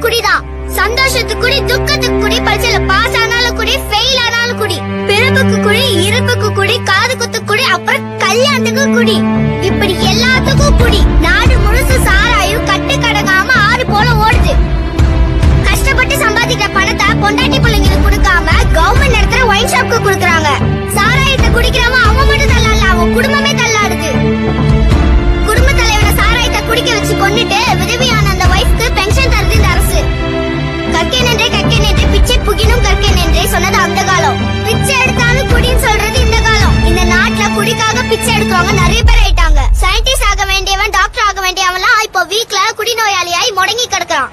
குடிதான். சந்தோஷத்துக்கு குடி, துக்கத்துக்கு குடி, பரீட்சையில பாஸ் ஆனாலும் குடி, ஃபெயில் ஆனாலும் குடி, பிறப்புக்கு குடி, இறப்புக்கு குடி, காது குத்துக்கு குடி, அப்புறம் கல்யாணத்துக்கு குடி. இப்படி எல்லாத்துக்கும் குடி. நாடு முழுசு சாராயம் கட்டு கடங்காம ஆறு போல ஓடுது. கஷ்டப்பட்டு சம்பாதிக்கிற பணத்தை பொண்டாட்டி பிள்ளைங்களுக்கு கொடுக்காம கவர்மெண்ட் நடத்துற ஒயின் ஷாப்க்கு கொடுக்கறாங்க. சாராயத்தை குடிக்கிறவன் அவன் மட்டும் தள்ளாடல, அவன் குடும்பமே தள்ளாடுது. குடும்ப தலைவரை சாராயத்தை குடிக்க வச்சு கொன்னுட்டு விதவியான அந்த வைஃப்க்கு பென்ஷன் தருது இந்த அரசு. கற்கை நின்றே பிச்சை புகினும் கற்கை நின்றே சொன்னது அந்த காலம். பிச்சை எடுத்தாலும் குடின்னு சொல்றது இந்த காலம். இந்த நாட்டுல குடிக்காக பிச்சை எடுக்கிறவங்க நிறைய பேர் ஆயிட்டாங்க. சயின்டிஸ்ட் ஆக வேண்டியவன், டாக்டர் ஆக வேண்டியவன் இப்போ வீக்ல குடிநோயாளியாய் முடங்கி கிடக்குறான்.